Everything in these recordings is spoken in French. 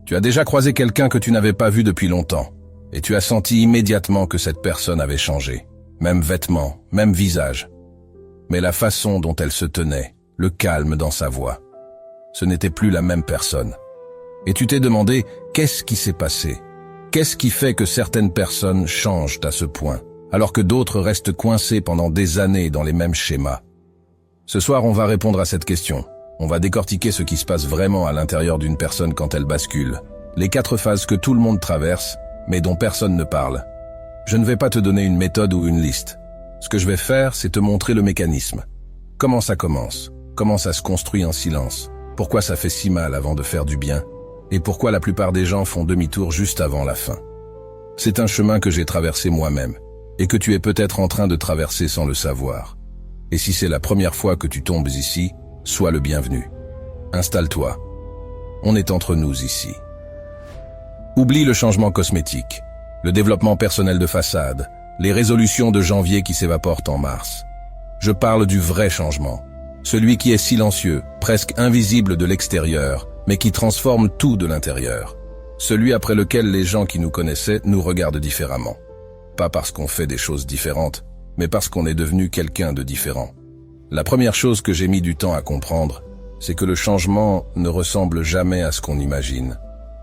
Tu as déjà croisé quelqu'un que tu n'avais pas vu depuis longtemps, et tu as senti immédiatement que cette personne avait changé. Même vêtements, même visage. Mais la façon dont elle se tenait, le calme dans sa voix, ce n'était plus la même personne. Et tu t'es demandé, qu'est-ce qui s'est passé? Qu'est-ce qui fait que certaines personnes changent à ce point, alors que d'autres restent coincées pendant des années dans les mêmes schémas? Ce soir, on va répondre à cette question. On va décortiquer ce qui se passe vraiment à l'intérieur d'une personne quand elle bascule. Les 4 phases que tout le monde traverse, mais dont personne ne parle. Je ne vais pas te donner une méthode ou une liste. Ce que je vais faire, c'est te montrer le mécanisme. Comment ça commence? Comment ça se construit en silence? Pourquoi ça fait si mal avant de faire du bien? Et pourquoi la plupart des gens font demi-tour juste avant la fin? C'est un chemin que j'ai traversé moi-même, et que tu es peut-être en train de traverser sans le savoir. Et si c'est la première fois que tu tombes ici, sois le bienvenu. Installe-toi. On est entre nous ici. Oublie le changement cosmétique, le développement personnel de façade, les résolutions de janvier qui s'évaporent en mars. Je parle du vrai changement, celui qui est silencieux, presque invisible de l'extérieur, mais qui transforme tout de l'intérieur. Celui après lequel les gens qui nous connaissaient nous regardent différemment. Pas parce qu'on fait des choses différentes, mais parce qu'on est devenu quelqu'un de différent. La première chose que j'ai mis du temps à comprendre, c'est que le changement ne ressemble jamais à ce qu'on imagine.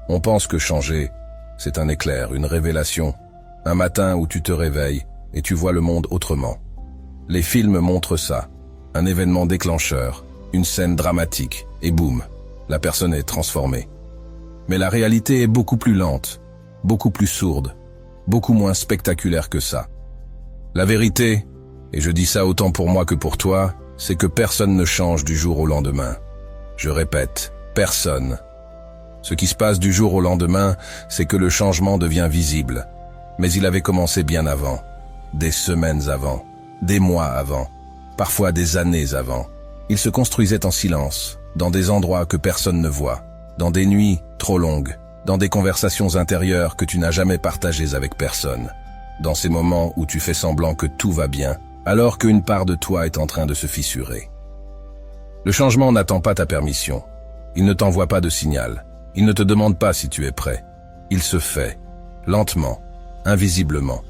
On pense que changer, c'est un éclair, une révélation, un matin où tu te réveilles et tu vois le monde autrement. Les films montrent ça, un événement déclencheur, une scène dramatique, et boum, la personne est transformée. Mais la réalité est beaucoup plus lente, beaucoup plus sourde, beaucoup moins spectaculaire que ça. La vérité, et je dis ça autant pour moi que pour toi, c'est que personne ne change du jour au lendemain. Je répète, personne. Ce qui se passe du jour au lendemain, c'est que le changement devient visible. Mais il avait commencé bien avant, des semaines avant, des mois avant, parfois des années avant. Il se construisait en silence, dans des endroits que personne ne voit, dans des nuits trop longues, dans des conversations intérieures que tu n'as jamais partagées avec personne, dans ces moments où tu fais semblant que tout va bien, alors qu'une part de toi est en train de se fissurer. Le changement n'attend pas ta permission. Il ne t'envoie pas de signal. Il ne te demande pas si tu es prêt. Il se fait, lentement, invisiblement,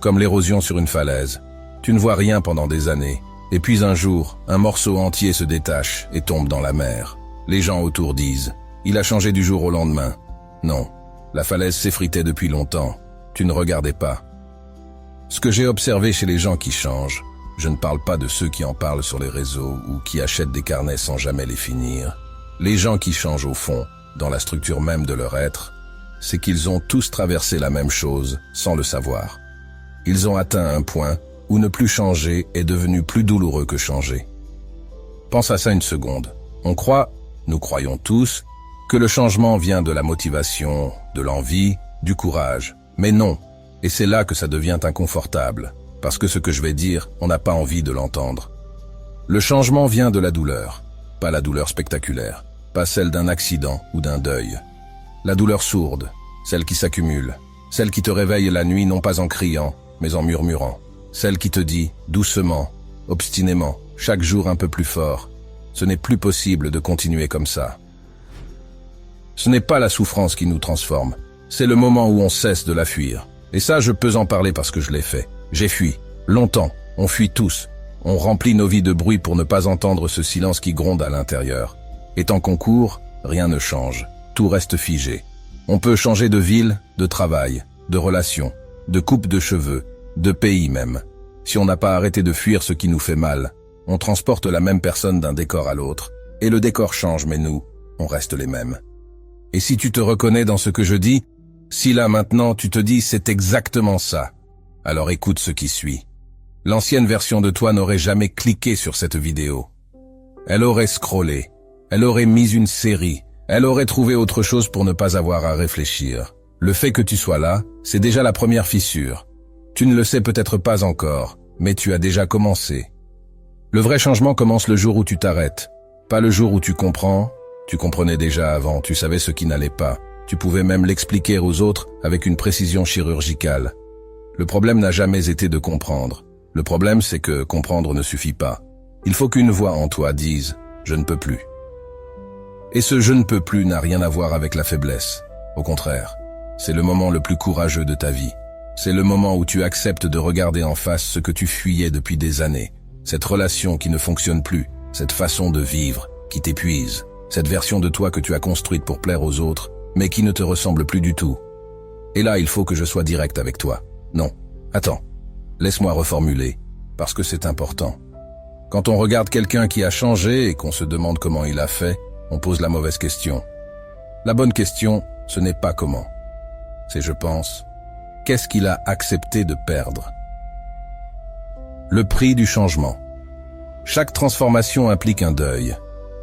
comme l'érosion sur une falaise. Tu ne vois rien pendant des années, et puis un jour, un morceau entier se détache et tombe dans la mer. Les gens autour disent « Il a changé du jour au lendemain ». Non, la falaise s'effritait depuis longtemps. Tu ne regardais pas. Ce que j'ai observé chez les gens qui changent, je ne parle pas de ceux qui en parlent sur les réseaux ou qui achètent des carnets sans jamais les finir. Les gens qui changent au fond, dans la structure même de leur être, c'est qu'ils ont tous traversé la même chose sans le savoir. Ils ont atteint un point où ne plus changer est devenu plus douloureux que changer. Pense à ça une seconde. On croit, nous croyons tous, que le changement vient de la motivation, de l'envie, du courage. Mais non, et c'est là que ça devient inconfortable, parce que ce que je vais dire, on n'a pas envie de l'entendre. Le changement vient de la douleur, pas la douleur spectaculaire, pas celle d'un accident ou d'un deuil. La douleur sourde, celle qui s'accumule, celle qui te réveille la nuit non pas en criant, mais en murmurant. Celle qui te dit, doucement, obstinément, chaque jour un peu plus fort, ce n'est plus possible de continuer comme ça. Ce n'est pas la souffrance qui nous transforme, c'est le moment où on cesse de la fuir. Et ça, je peux en parler parce que je l'ai fait. J'ai fui, longtemps, on fuit tous. On remplit nos vies de bruit pour ne pas entendre ce silence qui gronde à l'intérieur. Et tant qu'on court, rien ne change, tout reste figé. On peut changer de ville, de travail, de relation, de coupe de cheveux, de pays même. Si on n'a pas arrêté de fuir ce qui nous fait mal, on transporte la même personne d'un décor à l'autre. Et le décor change, mais nous, on reste les mêmes. Et si tu te reconnais dans ce que je dis, si là maintenant tu te dis c'est exactement ça, alors écoute ce qui suit. L'ancienne version de toi n'aurait jamais cliqué sur cette vidéo. Elle aurait scrollé, elle aurait mis une série, elle aurait trouvé autre chose pour ne pas avoir à réfléchir. Le fait que tu sois là, c'est déjà la première fissure. Tu ne le sais peut-être pas encore, mais tu as déjà commencé. Le vrai changement commence le jour où tu t'arrêtes, pas le jour où tu comprends. Tu comprenais déjà avant, tu savais ce qui n'allait pas. Tu pouvais même l'expliquer aux autres avec une précision chirurgicale. Le problème n'a jamais été de comprendre. Le problème, c'est que comprendre ne suffit pas. Il faut qu'une voix en toi dise « je ne peux plus ». Et ce « je ne peux plus » n'a rien à voir avec la faiblesse. Au contraire, c'est le moment le plus courageux de ta vie. C'est le moment où tu acceptes de regarder en face ce que tu fuyais depuis des années. Cette relation qui ne fonctionne plus, cette façon de vivre qui t'épuise, cette version de toi que tu as construite pour plaire aux autres, mais qui ne te ressemble plus du tout. Et là, il faut que je sois direct avec toi. Non, attends, laisse-moi reformuler, parce que c'est important. Quand on regarde quelqu'un qui a changé et qu'on se demande comment il a fait, on pose la mauvaise question. La bonne question, ce n'est pas comment. C'est, je pense, qu'est-ce qu'il a accepté de perdre? Le prix du changement. Chaque transformation implique un deuil.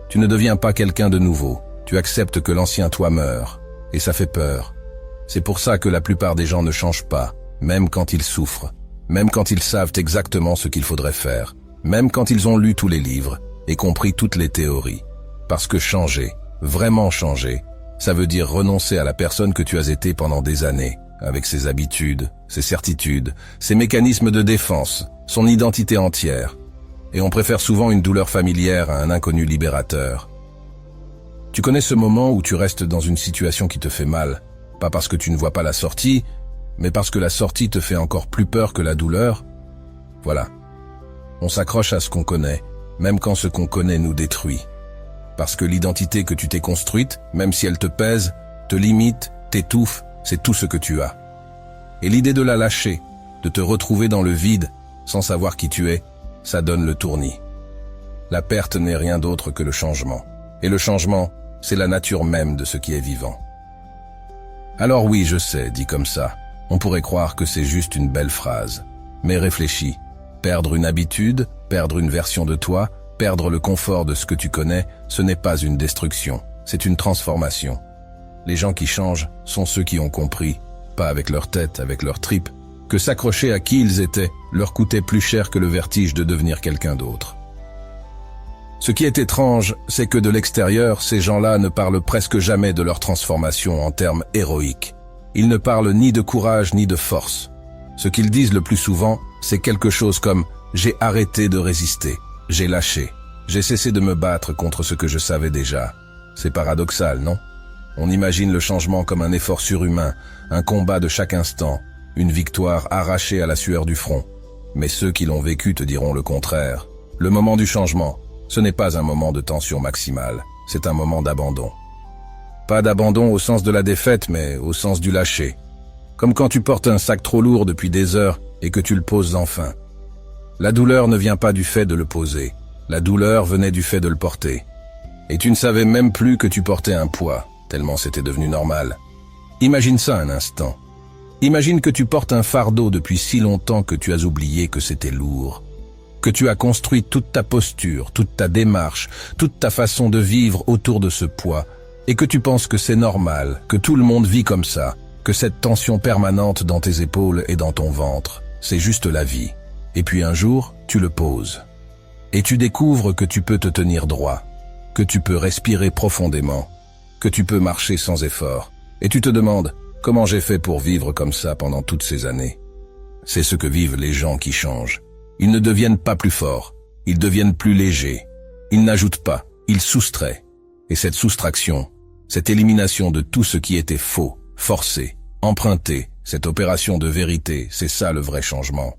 Tu ne deviens pas quelqu'un de nouveau. Tu acceptes que l'ancien toi meurt. Et ça fait peur. C'est pour ça que la plupart des gens ne changent pas, même quand ils souffrent, même quand ils savent exactement ce qu'il faudrait faire, même quand ils ont lu tous les livres et compris toutes les théories. Parce que changer, vraiment changer, ça veut dire renoncer à la personne que tu as été pendant des années, avec ses habitudes, ses certitudes, ses mécanismes de défense, son identité entière. Et on préfère souvent une douleur familière à un inconnu libérateur. Tu connais ce moment où tu restes dans une situation qui te fait mal, pas parce que tu ne vois pas la sortie, mais parce que la sortie te fait encore plus peur que la douleur? Voilà. On s'accroche à ce qu'on connaît, même quand ce qu'on connaît nous détruit. Parce que l'identité que tu t'es construite, même si elle te pèse, te limite, t'étouffe, c'est tout ce que tu as. Et l'idée de la lâcher, de te retrouver dans le vide, sans savoir qui tu es, ça donne le tournis. La perte n'est rien d'autre que le changement. Et le changement, c'est la nature même de ce qui est vivant. Alors oui, je sais, dit comme ça, on pourrait croire que c'est juste une belle phrase. Mais réfléchis, perdre une habitude, perdre une version de toi, perdre le confort de ce que tu connais, ce n'est pas une destruction, c'est une transformation. Les gens qui changent sont ceux qui ont compris, pas avec leur tête, avec leurs tripes, que s'accrocher à qui ils étaient leur coûtait plus cher que le vertige de devenir quelqu'un d'autre. Ce qui est étrange, c'est que de l'extérieur, ces gens-là ne parlent presque jamais de leur transformation en termes héroïques. Ils ne parlent ni de courage ni de force. Ce qu'ils disent le plus souvent, c'est quelque chose comme « j'ai arrêté de résister, j'ai lâché, j'ai cessé de me battre contre ce que je savais déjà ». C'est paradoxal, non? On imagine le changement comme un effort surhumain, un combat de chaque instant, une victoire arrachée à la sueur du front. Mais ceux qui l'ont vécu te diront le contraire. Le moment du changement, ce n'est pas un moment de tension maximale, c'est un moment d'abandon. Pas d'abandon au sens de la défaite, mais au sens du lâcher. Comme quand tu portes un sac trop lourd depuis des heures et que tu le poses enfin. La douleur ne vient pas du fait de le poser, la douleur venait du fait de le porter. Et tu ne savais même plus que tu portais un poids, tellement c'était devenu normal. Imagine ça un instant. Imagine que tu portes un fardeau depuis si longtemps que tu as oublié que c'était lourd. Que tu as construit toute ta posture, toute ta démarche, toute ta façon de vivre autour de ce poids, et que tu penses que c'est normal, que tout le monde vit comme ça, que cette tension permanente dans tes épaules et dans ton ventre, c'est juste la vie. Et puis un jour, tu le poses. Et tu découvres que tu peux te tenir droit, que tu peux respirer profondément, que tu peux marcher sans effort. Et tu te demandes, comment j'ai fait pour vivre comme ça pendant toutes ces années? C'est ce que vivent les gens qui changent. Ils ne deviennent pas plus forts, ils deviennent plus légers. Ils n'ajoutent pas, ils soustraient. Et cette soustraction, cette élimination de tout ce qui était faux, forcé, emprunté, cette opération de vérité, c'est ça le vrai changement.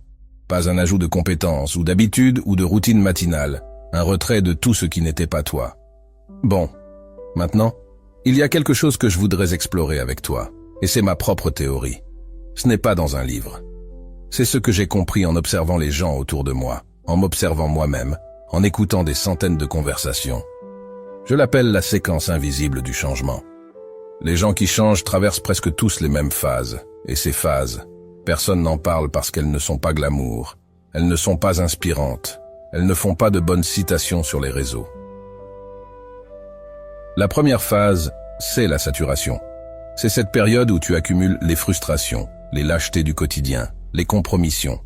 Pas un ajout de compétences ou d'habitude ou de routine matinale, un retrait de tout ce qui n'était pas toi. Bon, maintenant, il y a quelque chose que je voudrais explorer avec toi, et c'est ma propre théorie. Ce n'est pas dans un livre. C'est ce que j'ai compris en observant les gens autour de moi, en m'observant moi-même, en écoutant des centaines de conversations. Je l'appelle la séquence invisible du changement. Les gens qui changent traversent presque tous les mêmes phases, et ces phases, personne n'en parle parce qu'elles ne sont pas glamour, elles ne sont pas inspirantes, elles ne font pas de bonnes citations sur les réseaux. La première phase, c'est la saturation. C'est cette période où tu accumules les frustrations, les lâchetés du quotidien, les compromissions.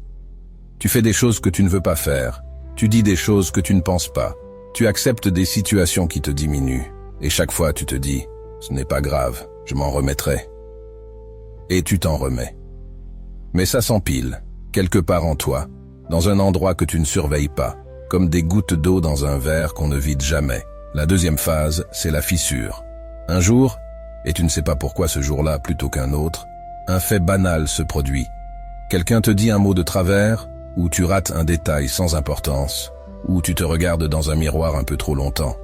Tu fais des choses que tu ne veux pas faire, tu dis des choses que tu ne penses pas, tu acceptes des situations qui te diminuent, et chaque fois tu te dis « ce n'est pas grave, je m'en remettrai ». Et tu t'en remets. Mais ça s'empile, quelque part en toi, dans un endroit que tu ne surveilles pas, comme des gouttes d'eau dans un verre qu'on ne vide jamais. La deuxième phase, c'est la fissure. Un jour, Et tu ne sais pas pourquoi ce jour-là, plutôt qu'un autre, un fait banal se produit. Quelqu'un te dit un mot de travers, ou tu rates un détail sans importance, ou tu te regardes dans un miroir un peu trop longtemps,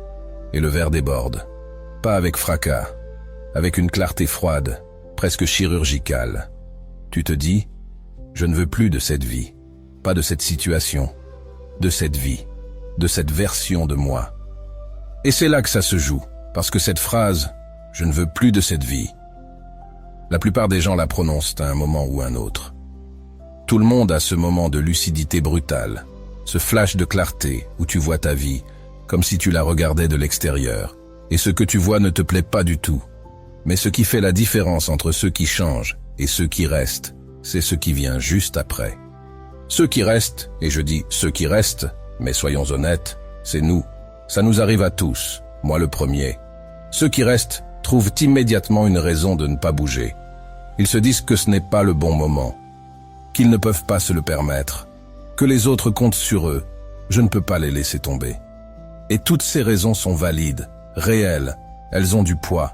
et le verre déborde. Pas avec fracas, avec une clarté froide, presque chirurgicale. Tu te dis, je ne veux plus de cette vie, pas de cette situation, de cette vie, de cette version de moi. Et c'est là que ça se joue, parce que cette phrase, je ne veux plus de cette vie, la plupart des gens la prononcent à un moment ou un autre. Tout le monde a ce moment de lucidité brutale, ce flash de clarté où tu vois ta vie, comme si tu la regardais de l'extérieur, et ce que tu vois ne te plaît pas du tout. Mais ce qui fait la différence entre ceux qui changent et ceux qui restent, c'est ce qui vient juste après. Ceux qui restent, et je dis ceux qui restent, mais soyons honnêtes, c'est nous. Ça nous arrive à tous, moi le premier. Ceux qui restent trouvent immédiatement une raison de ne pas bouger. Ils se disent que ce n'est pas le bon moment, qu'ils ne peuvent pas se le permettre, que les autres comptent sur eux, je ne peux pas les laisser tomber. Et toutes ces raisons sont valides, réelles, elles ont du poids,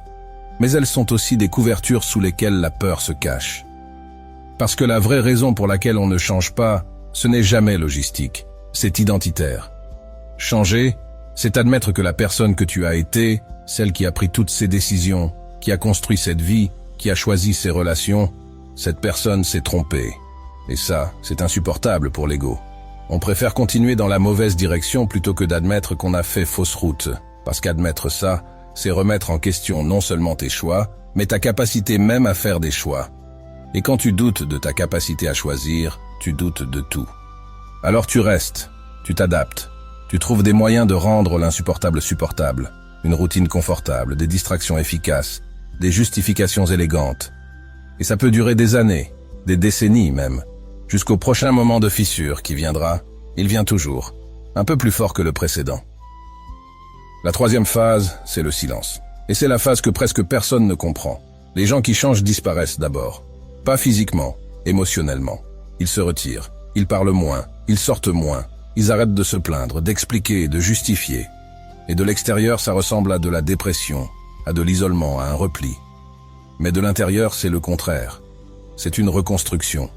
mais elles sont aussi des couvertures sous lesquelles la peur se cache. Parce que la vraie raison pour laquelle on ne change pas, ce n'est jamais logistique, c'est identitaire. Changer, c'est admettre que la personne que tu as été, celle qui a pris toutes ces décisions, qui a construit cette vie, qui a choisi ces relations, cette personne s'est trompée. Et ça, c'est insupportable pour l'ego. On préfère continuer dans la mauvaise direction plutôt que d'admettre qu'on a fait fausse route. Parce qu'admettre ça, c'est remettre en question non seulement tes choix, mais ta capacité même à faire des choix. Et quand tu doutes de ta capacité à choisir, tu doutes de tout. Alors tu restes, tu t'adaptes, tu trouves des moyens de rendre l'insupportable supportable, une routine confortable, des distractions efficaces, des justifications élégantes. Et ça peut durer des années, des décennies même, jusqu'au prochain moment de fissure qui viendra, il vient toujours, un peu plus fort que le précédent. La troisième phase, c'est le silence. Et c'est la phase que presque personne ne comprend. Les gens qui changent disparaissent d'abord. Pas physiquement, émotionnellement. Ils se retirent, ils parlent moins, ils sortent moins, ils arrêtent de se plaindre, d'expliquer, de justifier. Et de l'extérieur, ça ressemble à de la dépression, à de l'isolement, à un repli. Mais de l'intérieur, c'est le contraire. C'est une reconstruction.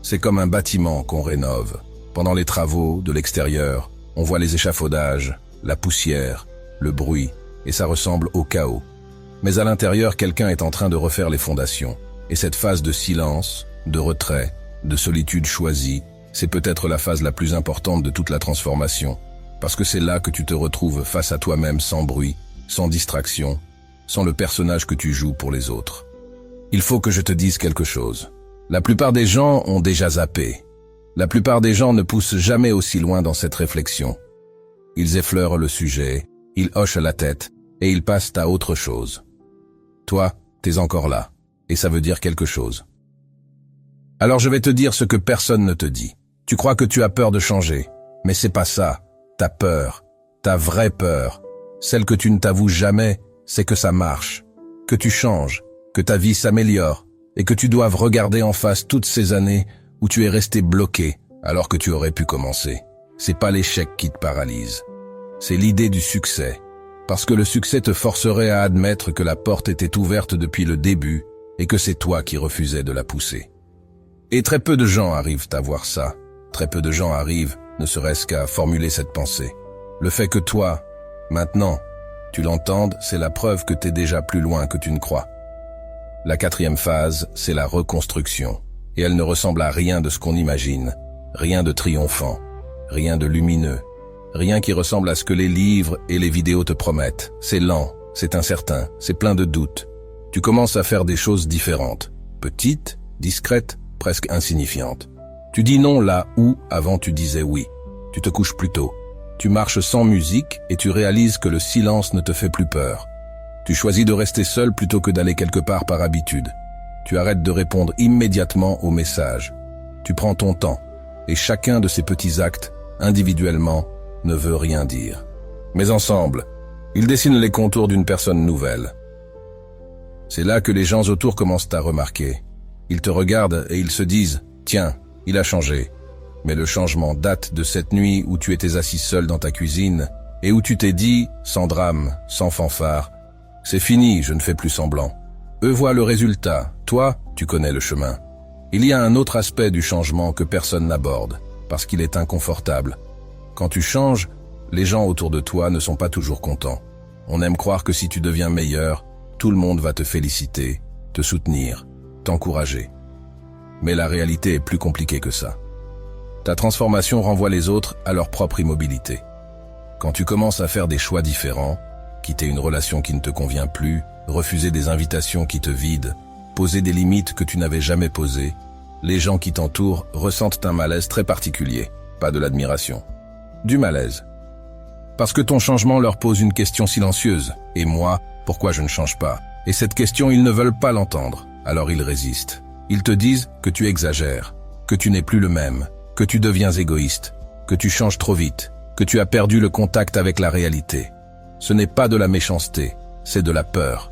C'est comme un bâtiment qu'on rénove. Pendant les travaux, de l'extérieur, on voit les échafaudages, la poussière, le bruit, et ça ressemble au chaos. Mais à l'intérieur, quelqu'un est en train de refaire les fondations. Et cette phase de silence, de retrait, de solitude choisie, c'est peut-être la phase la plus importante de toute la transformation. Parce que c'est là que tu te retrouves face à toi-même sans bruit, sans distraction, sans le personnage que tu joues pour les autres. Il faut que je te dise quelque chose. La plupart des gens ont déjà zappé. La plupart des gens ne poussent jamais aussi loin dans cette réflexion. Ils effleurent le sujet, ils hochent la tête, et ils passent à autre chose. Toi, t'es encore là, et ça veut dire quelque chose. Alors je vais te dire ce que personne ne te dit. Tu crois que tu as peur de changer, mais c'est pas ça. Ta peur, ta vraie peur, celle que tu ne t'avoues jamais, c'est que ça marche, que tu changes, que ta vie s'améliore, et que tu doives regarder en face toutes ces années où tu es resté bloqué alors que tu aurais pu commencer. C'est pas l'échec qui te paralyse, c'est l'idée du succès, parce que le succès te forcerait à admettre que la porte était ouverte depuis le début et que c'est toi qui refusais de la pousser. Et très peu de gens arrivent à voir ça, très peu de gens arrivent ne serait-ce qu'à formuler cette pensée. Le fait que toi, maintenant, tu l'entendes, c'est la preuve que t'es déjà plus loin que tu ne crois. La quatrième phase, c'est la reconstruction. Et elle ne ressemble à rien de ce qu'on imagine. Rien de triomphant. Rien de lumineux. Rien qui ressemble à ce que les livres et les vidéos te promettent. C'est lent, c'est incertain, c'est plein de doutes. Tu commences à faire des choses différentes. Petites, discrètes, presque insignifiantes. Tu dis non là où, avant tu disais oui. Tu te couches plus tôt. Tu marches sans musique et tu réalises que le silence ne te fait plus peur. Tu choisis de rester seul plutôt que d'aller quelque part par habitude. Tu arrêtes de répondre immédiatement aux messages. Tu prends ton temps. Et chacun de ces petits actes, individuellement, ne veut rien dire. Mais ensemble, ils dessinent les contours d'une personne nouvelle. C'est là que les gens autour commencent à remarquer. Ils te regardent et ils se disent « Tiens, il a changé ». Mais le changement date de cette nuit où tu étais assis seul dans ta cuisine et où tu t'es dit, sans drame, sans fanfare, « C'est fini, je ne fais plus semblant. Eux voient le résultat, toi, tu connais le chemin. Il y a un autre aspect du changement que personne n'aborde, parce qu'il est inconfortable. Quand tu changes, les gens autour de toi ne sont pas toujours contents. On aime croire que si tu deviens meilleur, tout le monde va te féliciter, te soutenir, t'encourager. Mais la réalité est plus compliquée que ça. Ta transformation renvoie les autres à leur propre immobilité. Quand tu commences à faire des choix différents, quitter une relation qui ne te convient plus, refuser des invitations qui te vident, poser des limites que tu n'avais jamais posées, les gens qui t'entourent ressentent un malaise très particulier, pas de l'admiration. Du malaise. Parce que ton changement leur pose une question silencieuse. Et moi, pourquoi je ne change pas? Et cette question, ils ne veulent pas l'entendre. Alors ils résistent. Ils te disent que tu exagères, que tu n'es plus le même, que tu deviens égoïste, que tu changes trop vite, que tu as perdu le contact avec la réalité. Ce n'est pas de la méchanceté, c'est de la peur.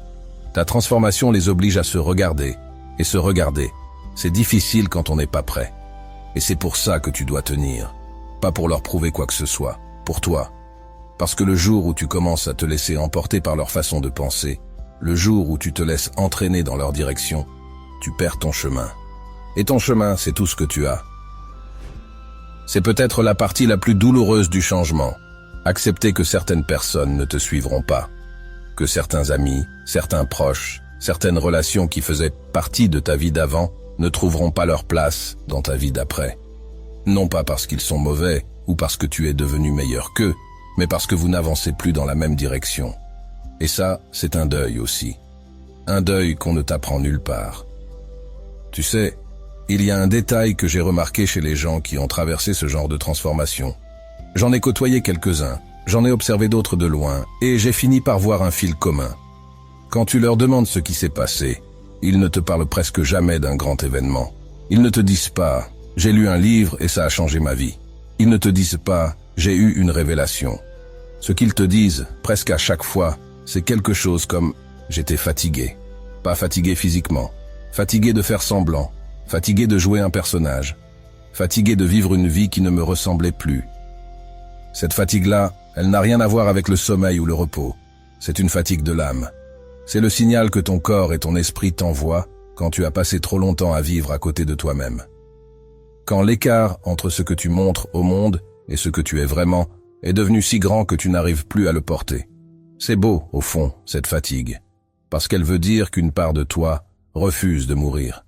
Ta transformation les oblige à se regarder. Et se regarder, c'est difficile quand on n'est pas prêt. Et c'est pour ça que tu dois tenir. Pas pour leur prouver quoi que ce soit, pour toi. Parce que le jour où tu commences à te laisser emporter par leur façon de penser, le jour où tu te laisses entraîner dans leur direction, tu perds ton chemin. Et ton chemin, c'est tout ce que tu as. C'est peut-être la partie la plus douloureuse du changement. Accepter que certaines personnes ne te suivront pas. Que certains amis, certains proches, certaines relations qui faisaient partie de ta vie d'avant ne trouveront pas leur place dans ta vie d'après. Non pas parce qu'ils sont mauvais ou parce que tu es devenu meilleur qu'eux, mais parce que vous n'avancez plus dans la même direction. Et ça, c'est un deuil aussi. Un deuil qu'on ne t'apprend nulle part. Tu sais, il y a un détail que j'ai remarqué chez les gens qui ont traversé ce genre de transformation. J'en ai côtoyé quelques-uns, j'en ai observé d'autres de loin, et j'ai fini par voir un fil commun. Quand tu leur demandes ce qui s'est passé, ils ne te parlent presque jamais d'un grand événement. Ils ne te disent pas « j'ai lu un livre et ça a changé ma vie ». Ils ne te disent pas « j'ai eu une révélation ». Ce qu'ils te disent, presque à chaque fois, c'est quelque chose comme « j'étais fatigué ». Pas fatigué physiquement, fatigué de faire semblant, fatigué de jouer un personnage, fatigué de vivre une vie qui ne me ressemblait plus. Cette fatigue-là, elle n'a rien à voir avec le sommeil ou le repos. C'est une fatigue de l'âme. C'est le signal que ton corps et ton esprit t'envoient quand tu as passé trop longtemps à vivre à côté de toi-même. Quand l'écart entre ce que tu montres au monde et ce que tu es vraiment est devenu si grand que tu n'arrives plus à le porter. C'est beau, au fond, cette fatigue, parce qu'elle veut dire qu'une part de toi refuse de mourir.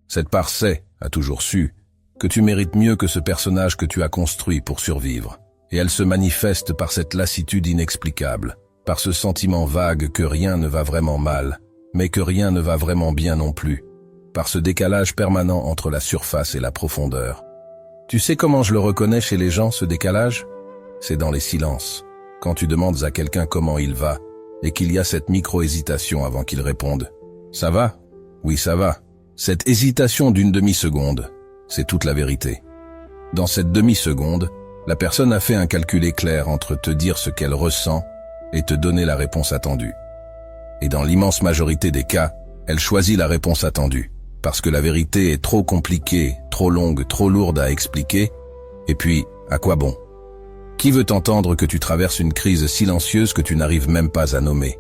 Cette part sait, a toujours su, que tu mérites mieux que ce personnage que tu as construit pour survivre. Et elle se manifeste par cette lassitude inexplicable, par ce sentiment vague que rien ne va vraiment mal, mais que rien ne va vraiment bien non plus, par ce décalage permanent entre la surface et la profondeur. Tu sais comment je le reconnais chez les gens, ce décalage? C'est dans les silences, quand tu demandes à quelqu'un comment il va, et qu'il y a cette micro-hésitation avant qu'il réponde. Ça va? Oui, ça va. Cette hésitation d'une demi-seconde, c'est toute la vérité. Dans cette demi-seconde, la personne a fait un calcul éclair entre te dire ce qu'elle ressent et te donner la réponse attendue. Et dans l'immense majorité des cas, elle choisit la réponse attendue, parce que la vérité est trop compliquée, trop longue, trop lourde à expliquer, et puis, à quoi bon? Qui veut entendre que tu traverses une crise silencieuse que tu n'arrives même pas à nommer?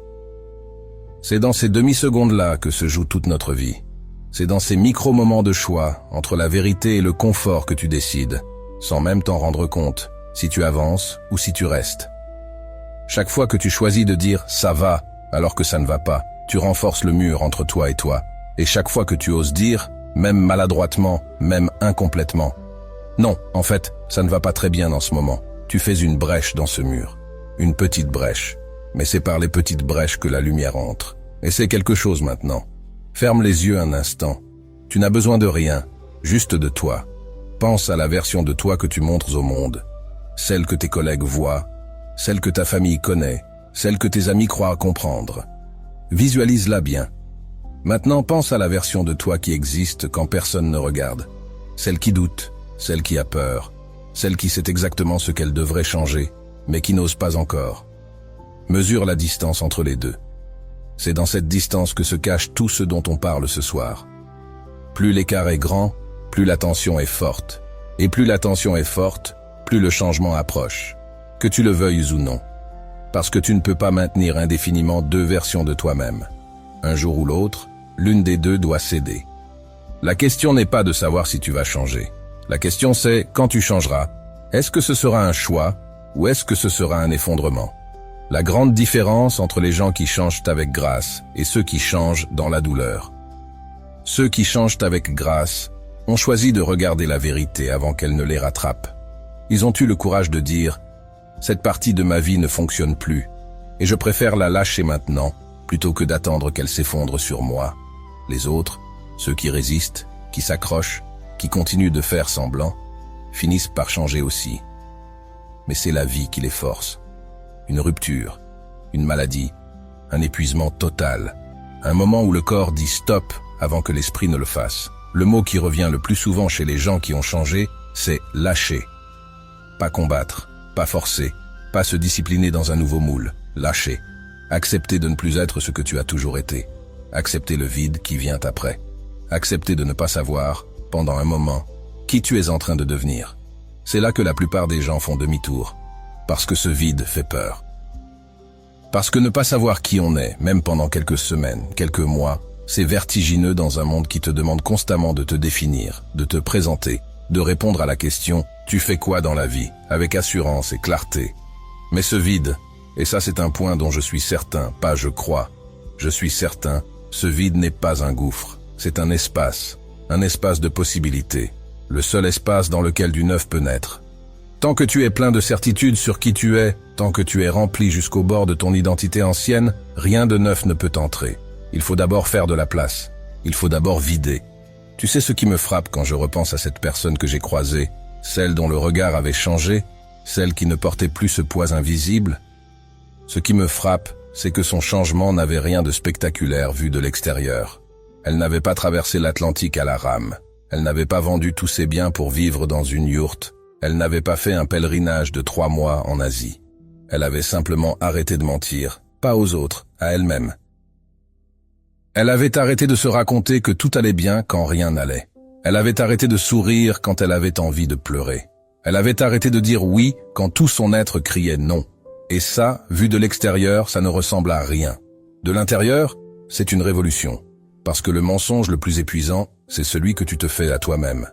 C'est dans ces demi-secondes-là que se joue toute notre vie. C'est dans ces micro-moments de choix, entre la vérité et le confort que tu décides, sans même t'en rendre compte, si tu avances ou si tu restes. Chaque fois que tu choisis de dire « ça va » alors que ça ne va pas, tu renforces le mur entre toi et toi. Et chaque fois que tu oses dire, même maladroitement, même incomplètement, « non, en fait, ça ne va pas très bien en ce moment », tu fais une brèche dans ce mur. Une petite brèche. Mais c'est par les petites brèches que la lumière entre. Et c'est quelque chose maintenant. Ferme les yeux un instant. Tu n'as besoin de rien, juste de toi. Pense à la version de toi que tu montres au monde. Celle que tes collègues voient, celle que ta famille connaît, celle que tes amis croient comprendre. Visualise-la bien. Maintenant, pense à la version de toi qui existe quand personne ne regarde. Celle qui doute, celle qui a peur, celle qui sait exactement ce qu'elle devrait changer, mais qui n'ose pas encore. Mesure la distance entre les deux. C'est dans cette distance que se cache tout ce dont on parle ce soir. Plus l'écart est grand, plus la tension est forte. Et plus la tension est forte, plus le changement approche. Que tu le veuilles ou non. Parce que tu ne peux pas maintenir indéfiniment deux versions de toi-même. Un jour ou l'autre, l'une des deux doit céder. La question n'est pas de savoir si tu vas changer. La question c'est quand tu changeras. Est-ce que ce sera un choix ou est-ce que ce sera un effondrement? La grande différence entre les gens qui changent avec grâce et ceux qui changent dans la douleur. Ceux qui changent avec grâce ont choisi de regarder la vérité avant qu'elle ne les rattrape. Ils ont eu le courage de dire « Cette partie de ma vie ne fonctionne plus, et je préfère la lâcher maintenant, plutôt que d'attendre qu'elle s'effondre sur moi. » Les autres, ceux qui résistent, qui s'accrochent, qui continuent de faire semblant, finissent par changer aussi. Mais c'est la vie qui les force. Une rupture, une maladie, un épuisement total, un moment où le corps dit stop avant que l'esprit ne le fasse. Le mot qui revient le plus souvent chez les gens qui ont changé, c'est lâcher. Pas combattre, pas forcer, pas se discipliner dans un nouveau moule, lâcher. Accepter de ne plus être ce que tu as toujours été. Accepter le vide qui vient après. Accepter de ne pas savoir, pendant un moment, qui tu es en train de devenir. C'est là que la plupart des gens font demi-tour. Parce que ce vide fait peur. Parce que ne pas savoir qui on est, même pendant quelques semaines, quelques mois, c'est vertigineux dans un monde qui te demande constamment de te définir, de te présenter, de répondre à la question « Tu fais quoi dans la vie ?» avec assurance et clarté. Mais ce vide, et ça c'est un point dont je suis certain, pas je crois, je suis certain, ce vide n'est pas un gouffre, c'est un espace de possibilités, le seul espace dans lequel du neuf peut naître. Tant que tu es plein de certitudes sur qui tu es, tant que tu es rempli jusqu'au bord de ton identité ancienne, rien de neuf ne peut entrer. Il faut d'abord faire de la place. Il faut d'abord vider. Tu sais ce qui me frappe quand je repense à cette personne que j'ai croisée, celle dont le regard avait changé, celle qui ne portait plus ce poids invisible? Ce qui me frappe, c'est que son changement n'avait rien de spectaculaire vu de l'extérieur. Elle n'avait pas traversé l'Atlantique à la rame. Elle n'avait pas vendu tous ses biens pour vivre dans une yourte. Elle n'avait pas fait un pèlerinage de 3 mois en Asie. Elle avait simplement arrêté de mentir, pas aux autres, à elle-même. Elle avait arrêté de se raconter que tout allait bien quand rien n'allait. Elle avait arrêté de sourire quand elle avait envie de pleurer. Elle avait arrêté de dire oui quand tout son être criait non. Et ça, vu de l'extérieur, ça ne ressemble à rien. De l'intérieur, c'est une révolution. Parce que le mensonge le plus épuisant, c'est celui que tu te fais à toi-même.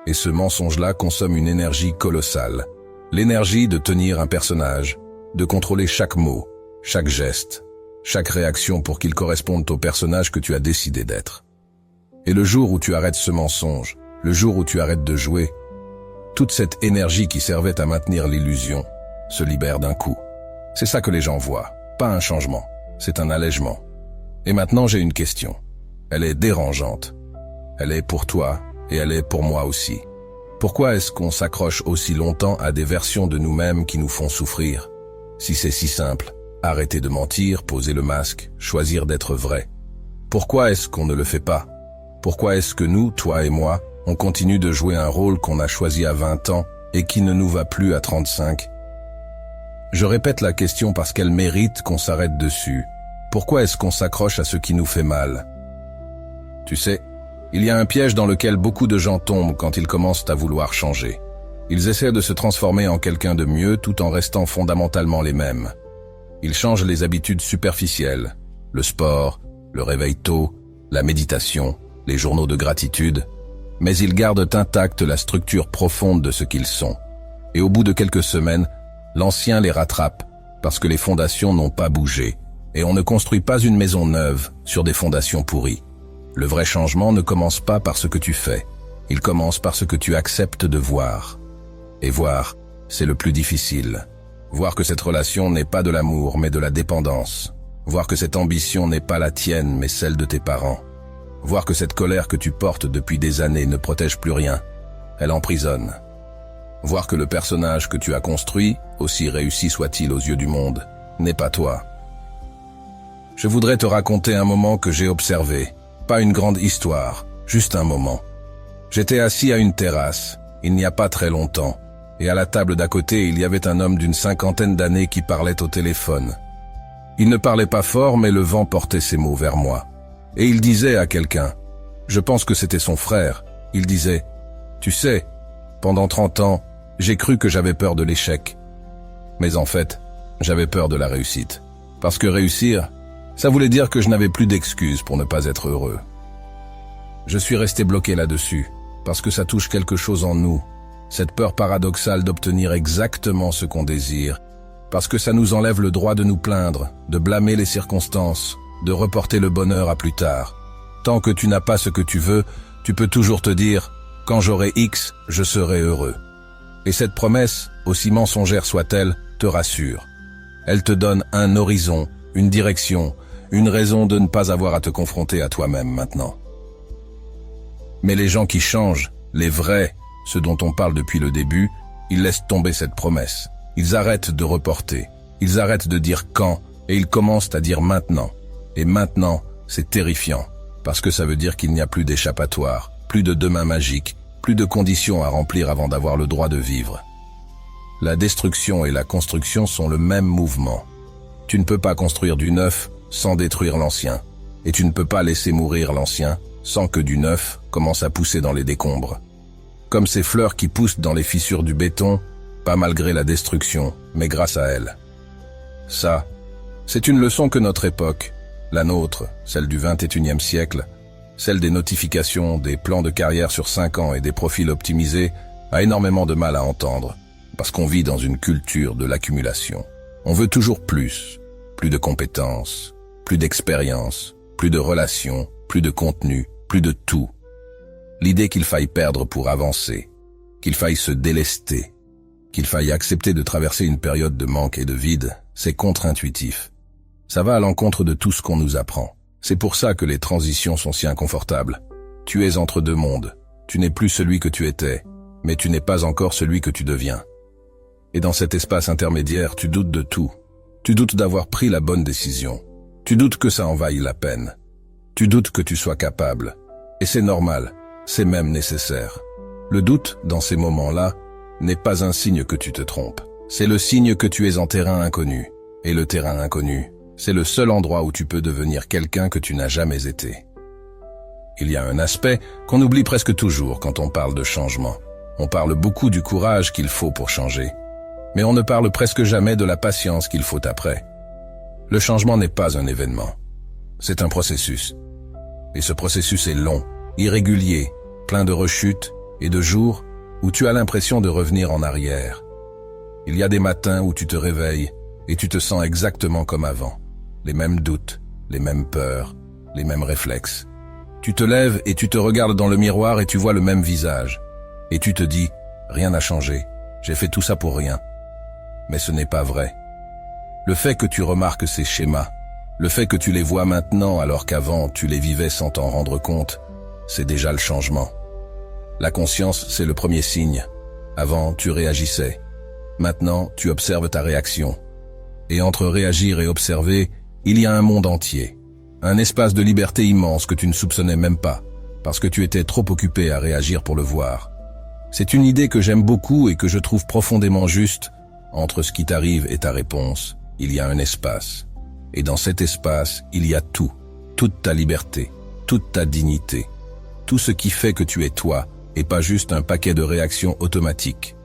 Et ce mensonge-là consomme une énergie colossale. L'énergie de tenir un personnage, de contrôler chaque mot, chaque geste, chaque réaction pour qu'il corresponde au personnage que tu as décidé d'être. Et le jour où tu arrêtes ce mensonge, le jour où tu arrêtes de jouer, toute cette énergie qui servait à maintenir l'illusion se libère d'un coup. C'est ça que les gens voient, pas un changement, c'est un allègement. Et maintenant j'ai une question. Elle est dérangeante. Elle est pour toi et elle est pour moi aussi. Pourquoi est-ce qu'on s'accroche aussi longtemps à des versions de nous-mêmes qui nous font souffrir? Si c'est si simple, arrêter de mentir, poser le masque, choisir d'être vrai. Pourquoi est-ce qu'on ne le fait pas? Pourquoi est-ce que nous, toi et moi, on continue de jouer un rôle qu'on a choisi à 20 ans et qui ne nous va plus à 35? Je répète la question parce qu'elle mérite qu'on s'arrête dessus. Pourquoi est-ce qu'on s'accroche à ce qui nous fait mal? Tu sais, il y a un piège dans lequel beaucoup de gens tombent quand ils commencent à vouloir changer. Ils essaient de se transformer en quelqu'un de mieux tout en restant fondamentalement les mêmes. Ils changent les habitudes superficielles, le sport, le réveil tôt, la méditation, les journaux de gratitude, mais ils gardent intacte la structure profonde de ce qu'ils sont. Et au bout de quelques semaines, l'ancien les rattrape parce que les fondations n'ont pas bougé et on ne construit pas une maison neuve sur des fondations pourries. Le vrai changement ne commence pas par ce que tu fais, il commence par ce que tu acceptes de voir. Et voir, c'est le plus difficile. Voir que cette relation n'est pas de l'amour mais de la dépendance. Voir que cette ambition n'est pas la tienne mais celle de tes parents. Voir que cette colère que tu portes depuis des années ne protège plus rien, elle emprisonne. Voir que le personnage que tu as construit, aussi réussi soit-il aux yeux du monde, n'est pas toi. Je voudrais te raconter un moment que j'ai observé. Pas une grande histoire, juste un moment. J'étais assis à une terrasse, il n'y a pas très longtemps, et à la table d'à côté il y avait un homme d'une 50aine d'années qui parlait au téléphone. Il ne parlait pas fort mais le vent portait ses mots vers moi. Et il disait à quelqu'un, je pense que c'était son frère, il disait, tu sais, pendant 30 ans, j'ai cru que j'avais peur de l'échec. Mais en fait, j'avais peur de la réussite. Parce que réussir, Ça voulait dire que je n'avais plus d'excuses pour ne pas être heureux. Je suis resté bloqué là-dessus, parce que ça touche quelque chose en nous, cette peur paradoxale d'obtenir exactement ce qu'on désire, parce que ça nous enlève le droit de nous plaindre, de blâmer les circonstances, de reporter le bonheur à plus tard. Tant que tu n'as pas ce que tu veux, tu peux toujours te dire « quand j'aurai X, je serai heureux ». Et cette promesse, aussi mensongère soit-elle, te rassure. Elle te donne un horizon, une direction, une raison de ne pas avoir à te confronter à toi-même maintenant. Mais les gens qui changent, les vrais, ceux dont on parle depuis le début, ils laissent tomber cette promesse. Ils arrêtent de reporter, ils arrêtent de dire quand, et ils commencent à dire maintenant. Et maintenant, c'est terrifiant, parce que ça veut dire qu'il n'y a plus d'échappatoire, plus de demain magique, plus de conditions à remplir avant d'avoir le droit de vivre. La destruction et la construction sont le même mouvement. Tu ne peux pas construire du neuf sans détruire l'ancien, et tu ne peux pas laisser mourir l'ancien sans que du neuf commence à pousser dans les décombres. Comme ces fleurs qui poussent dans les fissures du béton, pas malgré la destruction, mais grâce à elle. Ça, c'est une leçon que notre époque, la nôtre, celle du XXIe siècle, celle des notifications, des plans de carrière sur 5 ans et des profils optimisés, a énormément de mal à entendre, parce qu'on vit dans une culture de l'accumulation. On veut toujours plus de compétences, plus d'expérience, plus de relations, plus de contenu, plus de tout. L'idée qu'il faille perdre pour avancer, qu'il faille se délester, qu'il faille accepter de traverser une période de manque et de vide, c'est contre-intuitif. Ça va à l'encontre de tout ce qu'on nous apprend. C'est pour ça que les transitions sont si inconfortables. Tu es entre deux mondes. Tu n'es plus celui que tu étais, mais tu n'es pas encore celui que tu deviens. Et dans cet espace intermédiaire, tu doutes de tout. Tu doutes d'avoir pris la bonne décision. Tu doutes que ça en vaille la peine. Tu doutes que tu sois capable. Et c'est normal, c'est même nécessaire. Le doute, dans ces moments-là, n'est pas un signe que tu te trompes. C'est le signe que tu es en terrain inconnu. Et le terrain inconnu, c'est le seul endroit où tu peux devenir quelqu'un que tu n'as jamais été. Il y a un aspect qu'on oublie presque toujours quand on parle de changement. On parle beaucoup du courage qu'il faut pour changer. Mais on ne parle presque jamais de la patience qu'il faut après. Le changement n'est pas un événement. C'est un processus. Et ce processus est long, irrégulier, plein de rechutes et de jours où tu as l'impression de revenir en arrière. Il y a des matins où tu te réveilles et tu te sens exactement comme avant. Les mêmes doutes, les mêmes peurs, les mêmes réflexes. Tu te lèves et tu te regardes dans le miroir et tu vois le même visage. Et tu te dis, rien n'a changé, j'ai fait tout ça pour rien. Mais ce n'est pas vrai. Le fait que tu remarques ces schémas, le fait que tu les vois maintenant alors qu'avant tu les vivais sans t'en rendre compte, c'est déjà le changement. La conscience, c'est le premier signe. Avant, tu réagissais. Maintenant, tu observes ta réaction. Et entre réagir et observer, il y a un monde entier. Un espace de liberté immense que tu ne soupçonnais même pas, parce que tu étais trop occupé à réagir pour le voir. C'est une idée que j'aime beaucoup et que je trouve profondément juste. Entre ce qui t'arrive et ta réponse, il y a un espace. Et dans cet espace, il y a tout. Toute ta liberté, toute ta dignité. Tout ce qui fait que tu es toi, et pas juste un paquet de réactions automatiques.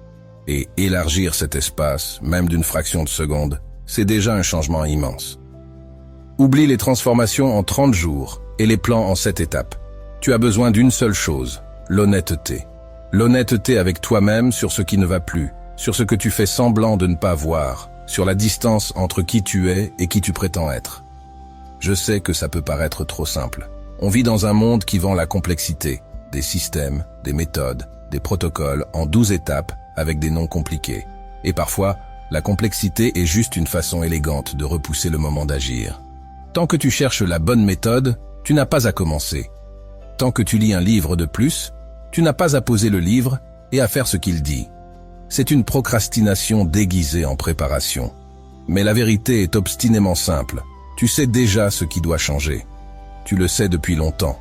Et élargir cet espace, même d'une fraction de seconde, c'est déjà un changement immense. Oublie les transformations en 30 jours et les plans en 7 étapes. Tu as besoin d'une seule chose, l'honnêteté. L'honnêteté avec toi-même sur ce qui ne va plus, sur ce que tu fais semblant de ne pas voir, sur la distance entre qui tu es et qui tu prétends être. Je sais que ça peut paraître trop simple. On vit dans un monde qui vend la complexité, des systèmes, des méthodes, des protocoles en 12 étapes avec des noms compliqués. Et parfois, la complexité est juste une façon élégante de repousser le moment d'agir. Tant que tu cherches la bonne méthode, tu n'as pas à commencer. Tant que tu lis un livre de plus, tu n'as pas à poser le livre et à faire ce qu'il dit. C'est une procrastination déguisée en préparation. Mais la vérité est obstinément simple. Tu sais déjà ce qui doit changer. Tu le sais depuis longtemps.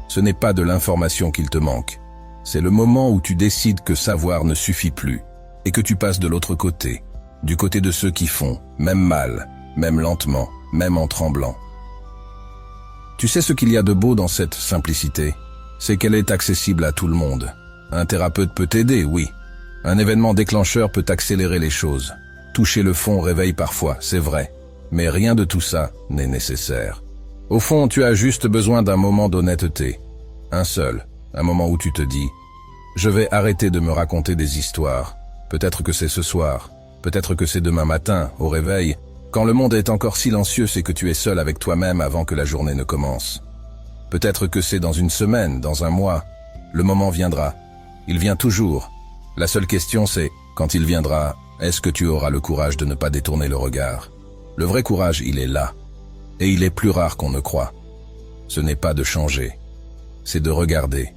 Ce n'est pas de l'information qu'il te manque. C'est le moment où tu décides que savoir ne suffit plus et que tu passes de l'autre côté, du côté de ceux qui font, même mal, même lentement, même en tremblant. Tu sais ce qu'il y a de beau dans cette simplicité? C'est qu'elle est accessible à tout le monde. Un thérapeute peut t'aider, oui. Un événement déclencheur peut accélérer les choses. Toucher le fond réveille parfois, c'est vrai. Mais rien de tout ça n'est nécessaire. Au fond, tu as juste besoin d'un moment d'honnêteté. Un seul, un moment où tu te dis « Je vais arrêter de me raconter des histoires. Peut-être que c'est ce soir, peut-être que c'est demain matin, au réveil, quand le monde est encore silencieux, c'est que tu es seul avec toi-même avant que la journée ne commence. Peut-être que c'est dans une semaine, dans un mois. Le moment viendra. Il vient toujours. La seule question c'est, quand il viendra, est-ce que tu auras le courage de ne pas détourner le regard? Le vrai courage, il est là. Et il est plus rare qu'on ne croit. Ce n'est pas de changer. C'est de regarder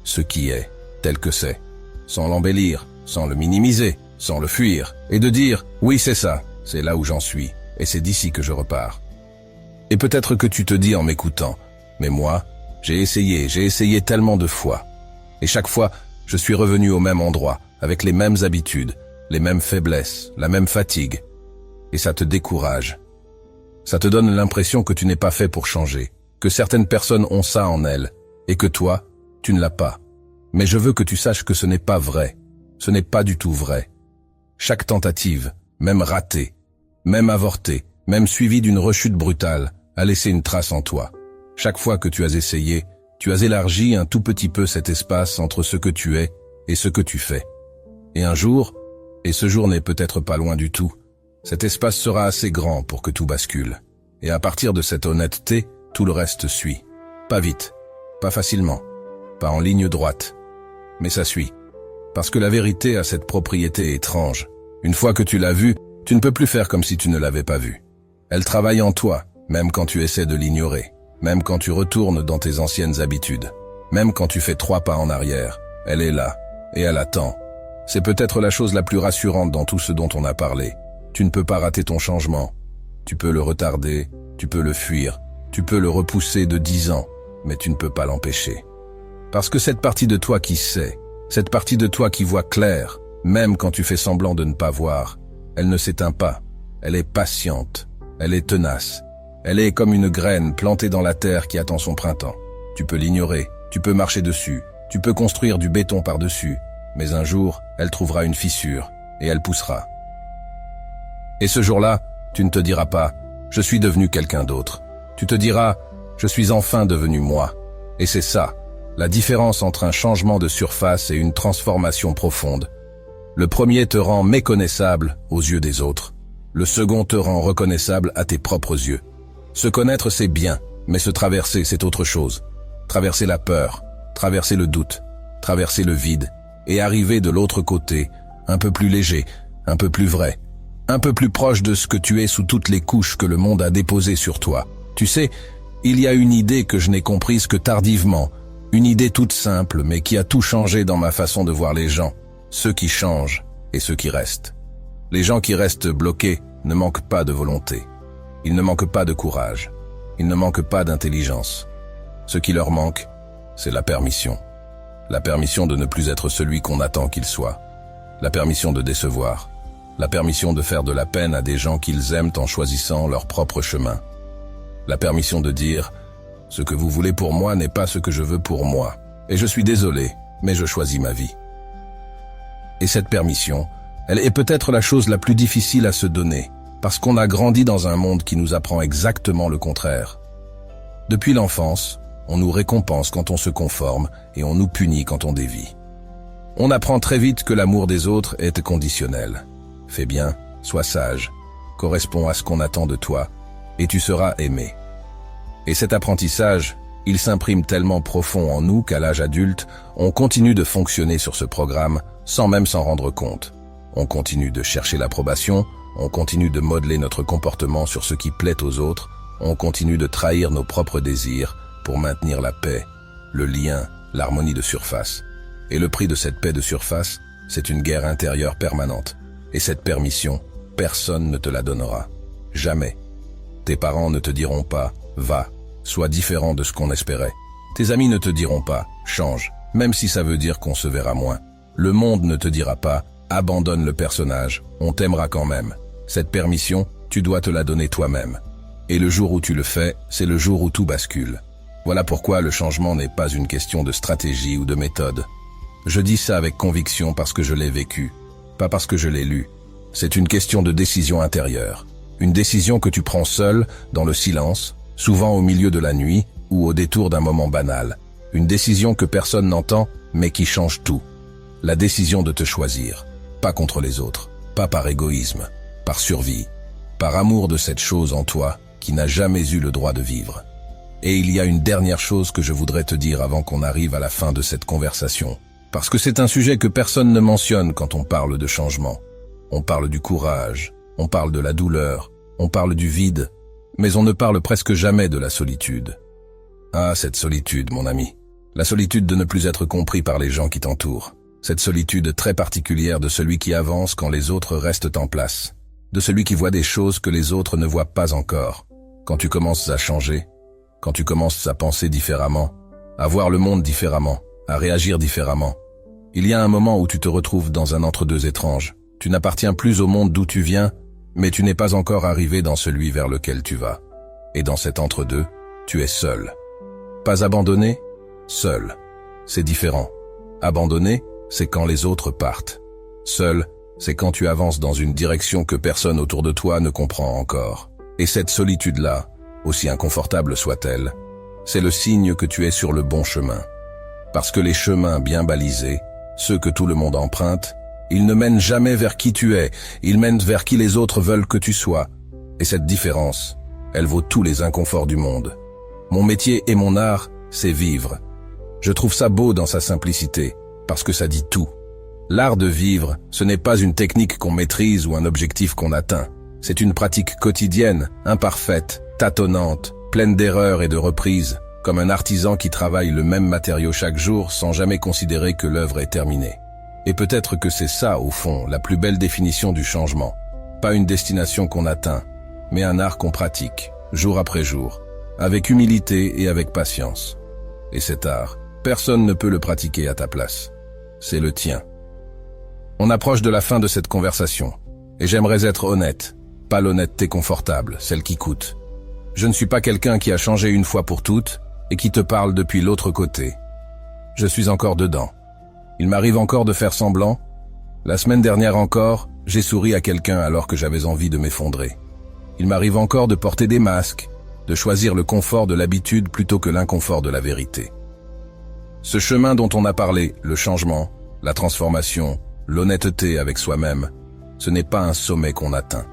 ce qui est, tel que c'est, sans l'embellir, sans le minimiser, sans le fuir, et de dire « oui c'est ça, c'est là où j'en suis, et c'est d'ici que je repars ». Et peut-être que tu te dis en m'écoutant « mais moi, j'ai essayé tellement de fois, et chaque fois, je suis revenu au même endroit, avec les mêmes habitudes, les mêmes faiblesses, la même fatigue, et ça te décourage. Ça te donne l'impression que tu n'es pas fait pour changer, que certaines personnes ont ça en elles, et que toi, tu ne l'as pas. Mais je veux que tu saches que ce n'est pas vrai. Ce n'est pas du tout vrai. Chaque tentative, même ratée, même avortée, même suivie d'une rechute brutale, a laissé une trace en toi. Chaque fois que tu as essayé, tu as élargi un tout petit peu cet espace entre ce que tu es et ce que tu fais. Et un jour, et ce jour n'est peut-être pas loin du tout, cet espace sera assez grand pour que tout bascule. Et à partir de cette honnêteté, tout le reste suit. Pas vite, pas facilement, pas en ligne droite, mais ça suit. Parce que la vérité a cette propriété étrange. Une fois que tu l'as vue, tu ne peux plus faire comme si tu ne l'avais pas vue. Elle travaille en toi, même quand tu essaies de l'ignorer, même quand tu retournes dans tes anciennes habitudes, même quand tu fais 3 pas en arrière. Elle est là, et elle attend. C'est peut-être la chose la plus rassurante dans tout ce dont on a parlé. Tu ne peux pas rater ton changement. Tu peux le retarder, tu peux le fuir, tu peux le repousser de 10 ans, mais tu ne peux pas l'empêcher. Parce que cette partie de toi qui sait, cette partie de toi qui voit clair, même quand tu fais semblant de ne pas voir, elle ne s'éteint pas, elle est patiente, elle est tenace, elle est comme une graine plantée dans la terre qui attend son printemps. Tu peux l'ignorer, tu peux marcher dessus, tu peux construire du béton par-dessus, mais un jour, elle trouvera une fissure, et elle poussera. Et ce jour-là, tu ne te diras pas « je suis devenu quelqu'un d'autre ». Tu te diras « je suis enfin devenu moi ». Et c'est ça, la différence entre un changement de surface et une transformation profonde. Le premier te rend méconnaissable aux yeux des autres. Le second te rend reconnaissable à tes propres yeux. Se connaître, c'est bien, mais se traverser, c'est autre chose. Traverser la peur, traverser le doute, traverser le vide, et arriver de l'autre côté, un peu plus léger, un peu plus vrai, un peu plus proche de ce que tu es sous toutes les couches que le monde a déposées sur toi. Tu sais, il y a une idée que je n'ai comprise que tardivement, une idée toute simple, mais qui a tout changé dans ma façon de voir les gens, ceux qui changent et ceux qui restent. Les gens qui restent bloqués ne manquent pas de volonté. Ils ne manquent pas de courage. Ils ne manquent pas d'intelligence. Ce qui leur manque, c'est la permission. La permission de ne plus être celui qu'on attend qu'ils soient. La permission de décevoir. La permission de faire de la peine à des gens qu'ils aiment en choisissant leur propre chemin. La permission de dire « ce que vous voulez pour moi n'est pas ce que je veux pour moi, et je suis désolé, mais je choisis ma vie ». Et cette permission, elle est peut-être la chose la plus difficile à se donner, parce qu'on a grandi dans un monde qui nous apprend exactement le contraire. Depuis l'enfance, on nous récompense quand on se conforme et on nous punit quand on dévie. On apprend très vite que l'amour des autres est conditionnel. Fais bien, sois sage, correspond à ce qu'on attend de toi, et tu seras aimé. Et cet apprentissage, il s'imprime tellement profond en nous qu'à l'âge adulte, on continue de fonctionner sur ce programme sans même s'en rendre compte. On continue de chercher l'approbation, on continue de modeler notre comportement sur ce qui plaît aux autres, on continue de trahir nos propres désirs pour maintenir la paix, le lien, l'harmonie de surface. Et le prix de cette paix de surface, c'est une guerre intérieure permanente. Et cette permission, personne ne te la donnera. Jamais. Tes parents ne te diront pas « va », sois différent de ce qu'on espérait. Tes amis ne te diront pas « change », même si ça veut dire qu'on se verra moins. Le monde ne te dira pas « abandonne le personnage, on t'aimera quand même ». Cette permission, tu dois te la donner toi-même. Et le jour où tu le fais, c'est le jour où tout bascule. Voilà pourquoi le changement n'est pas une question de stratégie ou de méthode. Je dis ça avec conviction parce que je l'ai vécu, pas parce que je l'ai lu. C'est une question de décision intérieure. Une décision que tu prends seul, dans le silence, souvent au milieu de la nuit ou au détour d'un moment banal. Une décision que personne n'entend, mais qui change tout. La décision de te choisir, pas contre les autres, pas par égoïsme, par survie, par amour de cette chose en toi qui n'a jamais eu le droit de vivre. Et il y a une dernière chose que je voudrais te dire avant qu'on arrive à la fin de cette conversation, parce que c'est un sujet que personne ne mentionne quand on parle de changement. On parle du courage, on parle de la douleur, on parle du vide, mais on ne parle presque jamais de la solitude. Ah, cette solitude, mon ami. La solitude de ne plus être compris par les gens qui t'entourent. Cette solitude très particulière de celui qui avance quand les autres restent en place. De celui qui voit des choses que les autres ne voient pas encore. Quand tu commences à changer, quand tu commences à penser différemment, à voir le monde différemment, à réagir différemment. Il y a un moment où tu te retrouves dans un entre-deux étrange. Tu n'appartiens plus au monde d'où tu viens, mais tu n'es pas encore arrivé dans celui vers lequel tu vas. Et dans cet entre-deux, tu es seul. Pas abandonné, seul. C'est différent. Abandonné, c'est quand les autres partent. Seul, c'est quand tu avances dans une direction que personne autour de toi ne comprend encore. Et cette solitude-là, aussi inconfortable soit-elle, c'est le signe que tu es sur le bon chemin. Parce que les chemins bien balisés, ceux que tout le monde emprunte, ils ne mènent jamais vers qui tu es, ils mènent vers qui les autres veulent que tu sois. Et cette différence, elle vaut tous les inconforts du monde. Mon métier et mon art, c'est vivre. Je trouve ça beau dans sa simplicité, parce que ça dit tout. L'art de vivre, ce n'est pas une technique qu'on maîtrise ou un objectif qu'on atteint. C'est une pratique quotidienne, imparfaite, tâtonnante, pleine d'erreurs et de reprises, comme un artisan qui travaille le même matériau chaque jour sans jamais considérer que l'œuvre est terminée. Et peut-être que c'est ça, au fond, la plus belle définition du changement. Pas une destination qu'on atteint, mais un art qu'on pratique, jour après jour, avec humilité et avec patience. Et cet art, personne ne peut le pratiquer à ta place. C'est le tien. On approche de la fin de cette conversation, et j'aimerais être honnête, pas l'honnêteté confortable, celle qui coûte. Je ne suis pas quelqu'un qui a changé une fois pour toutes, et qui te parle depuis l'autre côté. Je suis encore dedans. Il m'arrive encore de faire semblant. La semaine dernière encore, j'ai souri à quelqu'un alors que j'avais envie de m'effondrer. Il m'arrive encore de porter des masques, de choisir le confort de l'habitude plutôt que l'inconfort de la vérité. Ce chemin dont on a parlé, le changement, la transformation, l'honnêteté avec soi-même, ce n'est pas un sommet qu'on atteint.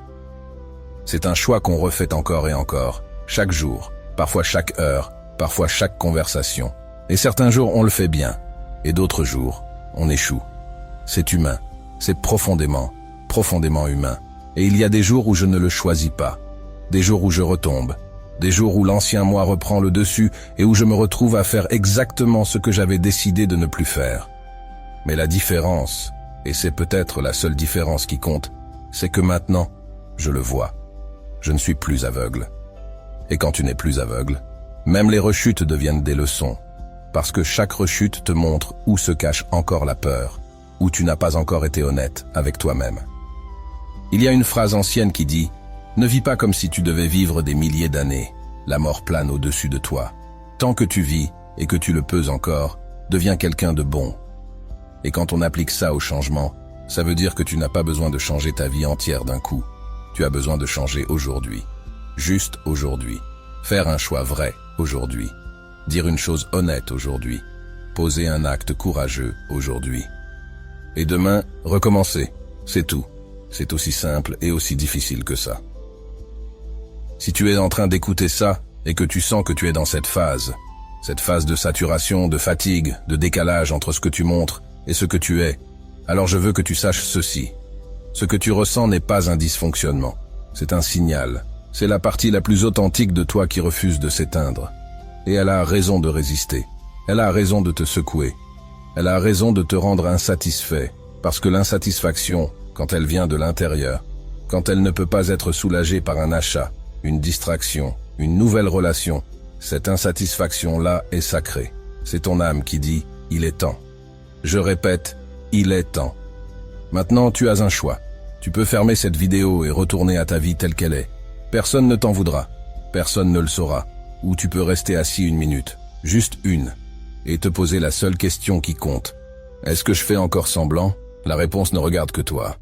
C'est un choix qu'on refait encore et encore, chaque jour, parfois chaque heure, parfois chaque conversation. Et certains jours on le fait bien, et d'autres jours, on échoue. C'est humain, c'est profondément, profondément humain. Et il y a des jours où je ne le choisis pas, des jours où je retombe, des jours où l'ancien moi reprend le dessus et où je me retrouve à faire exactement ce que j'avais décidé de ne plus faire. Mais la différence, et c'est peut-être la seule différence qui compte, c'est que maintenant, je le vois. Je ne suis plus aveugle. Et quand tu n'es plus aveugle, même les rechutes deviennent des leçons, parce que chaque rechute te montre où se cache encore la peur, où tu n'as pas encore été honnête avec toi-même. Il y a une phrase ancienne qui dit « Ne vis pas comme si tu devais vivre des milliers d'années, la mort plane au-dessus de toi. Tant que tu vis, et que tu le peux encore, deviens quelqu'un de bon. » Et quand on applique ça au changement, ça veut dire que tu n'as pas besoin de changer ta vie entière d'un coup. Tu as besoin de changer aujourd'hui. Juste aujourd'hui. Faire un choix vrai aujourd'hui. Dire une chose honnête aujourd'hui. Poser un acte courageux aujourd'hui. Et demain, recommencer. C'est tout. C'est aussi simple et aussi difficile que ça. Si tu es en train d'écouter ça et que tu sens que tu es dans cette phase de saturation, de fatigue, de décalage entre ce que tu montres et ce que tu es, alors je veux que tu saches ceci. Ce que tu ressens n'est pas un dysfonctionnement. C'est un signal. C'est la partie la plus authentique de toi qui refuse de s'éteindre. Et elle a raison de résister. Elle a raison de te secouer. Elle a raison de te rendre insatisfait, parce que l'insatisfaction, quand elle vient de l'intérieur, quand elle ne peut pas être soulagée par un achat, une distraction, une nouvelle relation, cette insatisfaction-là est sacrée. C'est ton âme qui dit « il est temps ». Je répète, il est temps. Maintenant, tu as un choix. Tu peux fermer cette vidéo et retourner à ta vie telle qu'elle est. Personne ne t'en voudra. Personne ne le saura. Ou tu peux rester assis une minute, juste une, et te poser la seule question qui compte. Est-ce que je fais encore semblant? La réponse ne regarde que toi.